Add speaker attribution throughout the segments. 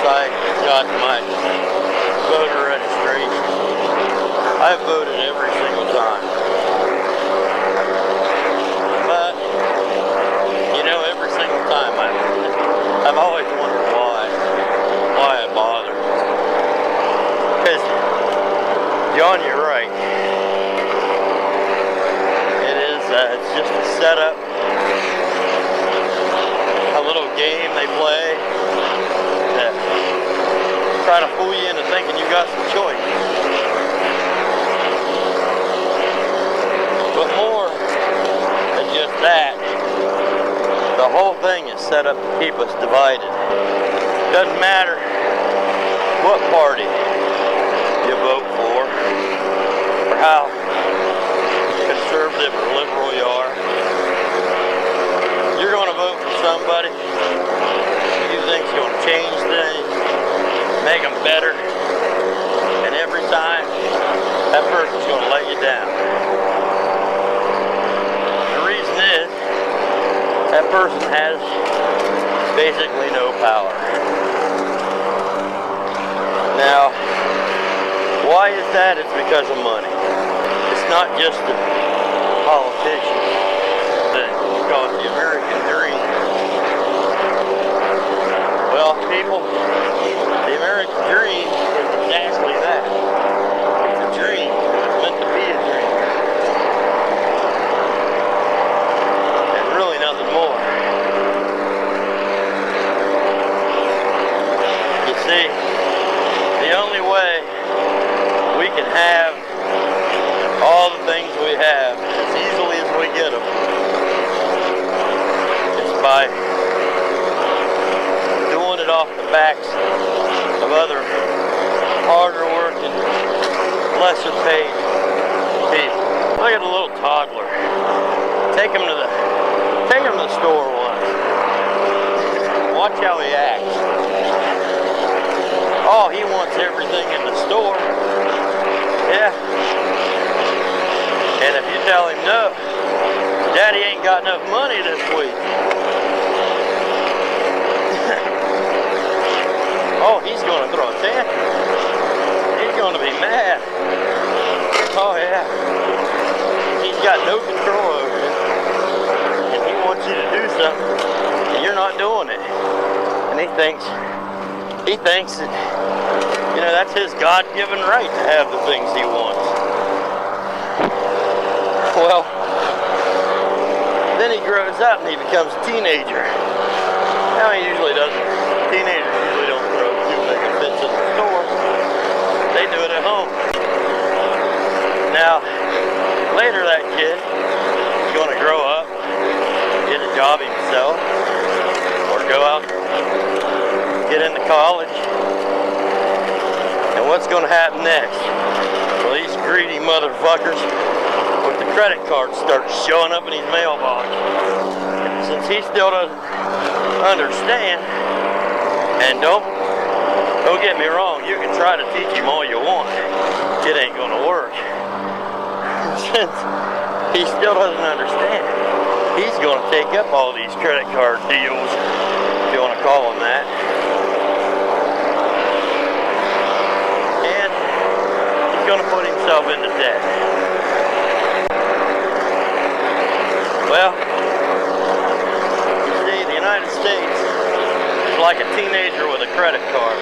Speaker 1: I got my voter registration. I've voted every single time. But, you know, every single time I've always wondered why I bother. Because, John, you're right. It's just a setup, a little game they play that try to fool you into thinking you got some choice. But more than just that, the whole thing is set up to keep us divided. Doesn't matter what party you vote for or how conservative or liberal you are, you're going to vote for somebody you think's going to change things, make them better, and every time that person's going to let you down. The reason is that person has basically no power. Now, why is that? It's because of money. It's not just the politicians that call it the American dream. Well, people, the American dream is exactly that. It's a dream. It's meant to be a dream. And really nothing more. You see, the only way we can have all the things we have as easily as we get them is by doing it off the backs of other harder working, lesser paid people. Look at a little toddler. Take him to the store once. Watch how he acts. Oh, he wants everything in the store. Yeah. And if you tell him no, Daddy ain't got enough money this week. Oh, he's going to throw a tantrum. He's going to be mad. Oh yeah. He's got no control over it. And he wants you to do something, and you're not doing it. And he thinks that, you know, that's his God-given right to have the things he wants. Well, then he grows up and he becomes a teenager. Now he usually doesn't. Teenagers usually don't throw too many fits in the store. They do it at home. Now, later that kid is going to grow up, get a job himself, or go out, get into college. And what's going to happen next? Well, these greedy motherfuckers with the credit cards start showing up in his mailbox. Since he still doesn't understand, and don't get me wrong, you can try to teach him all you want, it ain't going to work. Since he still doesn't understand, he's going to take up all these credit card deals, if you want to call them that. Going to put himself into debt. Well, you see, the United States is like a teenager with a credit card.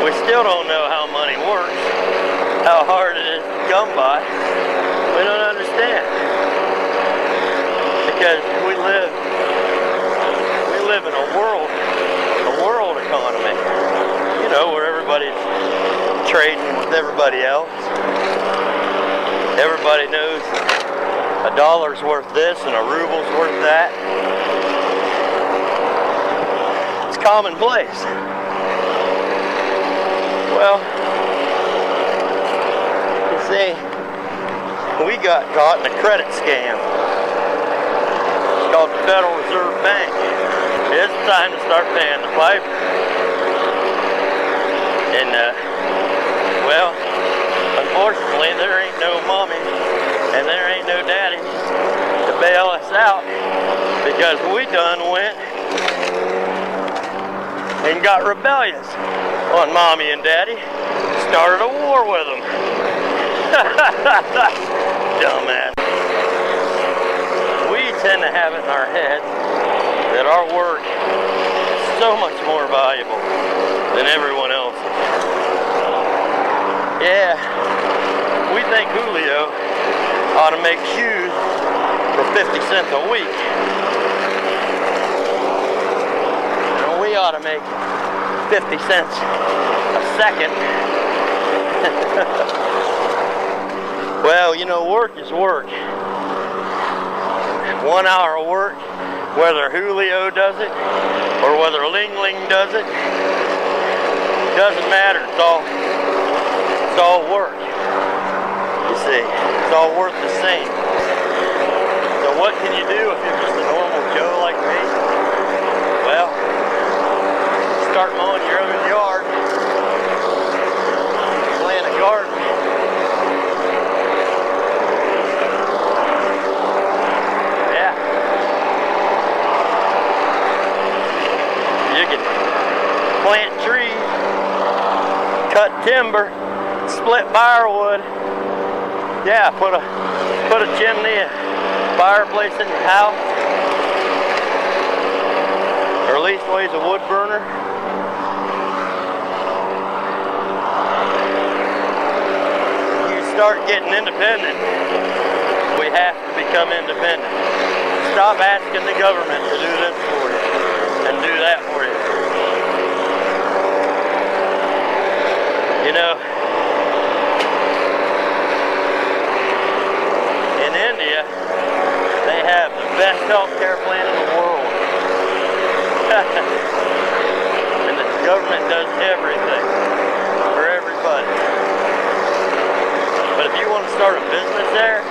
Speaker 1: We still don't know how money works, how hard it is to come by. We don't understand. Because we live in a world economy. You know, where everybody's trading with everybody else. Everybody knows a dollar's worth this and a ruble's worth that. It's commonplace. Well, you see, we got caught in a credit scam. It's called the Federal Reserve Bank. It's time to start paying the piper. And, well, unfortunately, there ain't no mommy and there ain't no daddy to bail us out, because we done went and got rebellious on mommy and daddy, started a war with them. Dumbass. We tend to have it in our head that our work is so much more valuable than everyone else's. Yeah, we think Julio ought to make shoes for 50 cents a week. And we ought to make 50 cents a second. Well, you know, work is work. 1 hour of work, whether Julio does it or whether Ling Ling does it, doesn't matter. It's all work. You see, it's all worth the same. So what can you do if you're just a normal Joe like me? Well, start mowing your own yard, plant a garden. Yeah. You can plant trees, cut timber, split firewood. Yeah, put a chimney, a fireplace in your house, or at least ways a wood burner. You start getting independent. We have to become independent. Stop asking the government to do this for you and do that for you. You know, in India, they have the best healthcare plan in the world. And the government does everything for everybody. But if you want to start a business there,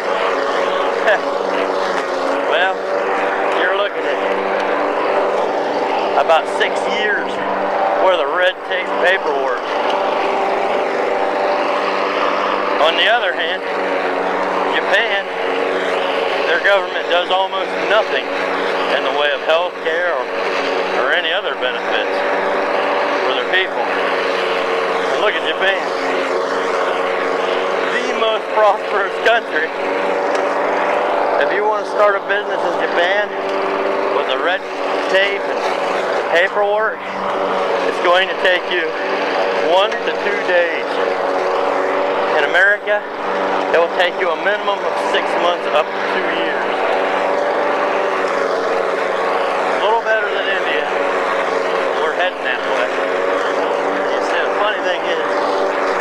Speaker 1: well, you're looking at about 6 years worth of red tape paperwork. On the other hand, Japan, their government does almost nothing in the way of health care or any other benefits for their people. And look at Japan, the most prosperous country. If you want to start a business in Japan with the red tape and paperwork, it's going to take you 1 to 2 days. In America, it will take you a minimum of 6 months up to 2 years. A little better than India. We're heading that way. You see, the funny thing is,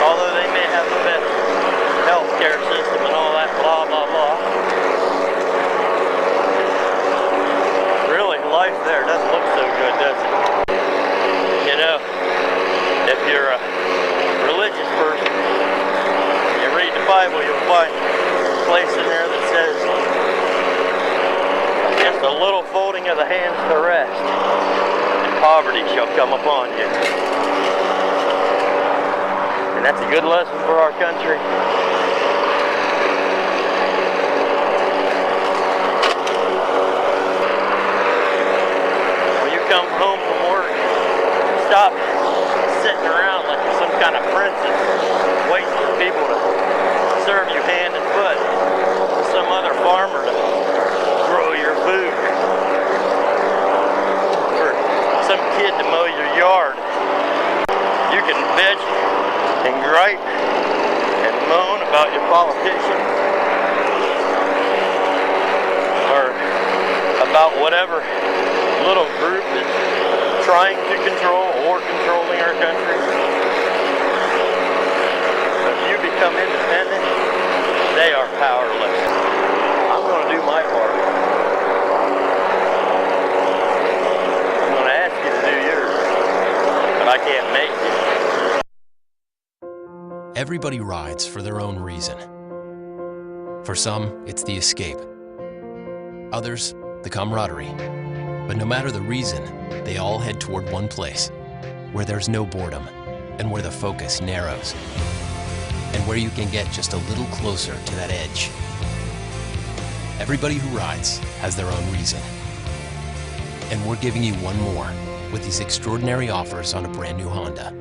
Speaker 1: although they may have the best healthcare system and all that blah, blah, blah, really, life there doesn't look so good, does it? You know, if you're a religious person, read the Bible, you'll find a place in there that says, just a little folding of the hands to rest, and poverty shall come upon you. And that's a good lesson for our country. When you come home from work, stop sitting around like you're some kind of princess, waiting for people to serve you hand and foot, or some other farmer to grow your food, for some kid to mow your yard. You can bitch and gripe and moan about your politician or about whatever little group is trying to control or controlling our country. You become independent, they are powerless. I'm going to do my part. I'm going to ask you to do yours, but I can't make you.
Speaker 2: Everybody rides for their own reason. For some, it's the escape. Others, the camaraderie. But no matter the reason, they all head toward one place, where there's no boredom, and where the focus narrows, and where you can get just a little closer to that edge. Everybody who rides has their own reason. And we're giving you one more, with these extraordinary offers on a brand new Honda.